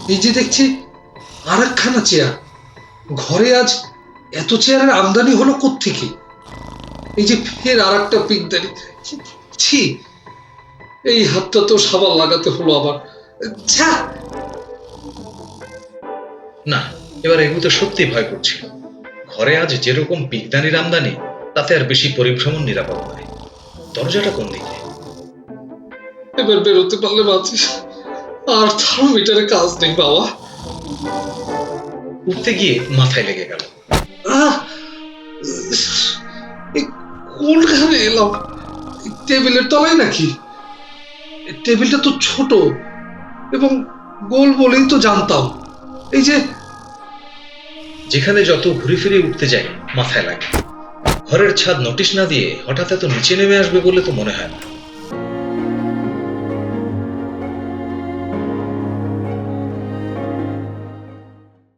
এই যে দেখছি আর একখানা চেয়ার। ঘরে আজ এত চেয়ারের আমদানি হলো কোত্থেকে? এই যে ফের আর একটা পিকদারি। ছি, এই হাতটা তো সাবান লাগাতে হলো আবার। ছ্যা! না, এবার এগুতে সত্যি ভয় করছিল। ঘরে আজ যেরকম বিজ্ঞানীর আমদানি, তাতে আর বেশি পরিভ্রমণ নিরাপদ নয়। দরজাটা কোন দিকে? এবার বেরোতে পারলে বাঁচি, আর থার্মোমিটারে কাজ নেই বাবা। উঠতে গিয়ে মাথায় লেগে গেল। আহ! এই কোনখানে এলাম? টেবিলের তলায় নাকি? টেবিলটা তো ছোট এবং গোল বলেই তো জানতাম। এই যে যেখানে যত ঘুরে ফিরে উঠতে যাই মাথায় লাগে। ঘরের ছাদ নোটিশ না দিয়ে হঠাৎ এত নিচে নেমে আসবে বলে তো মনে হয় না।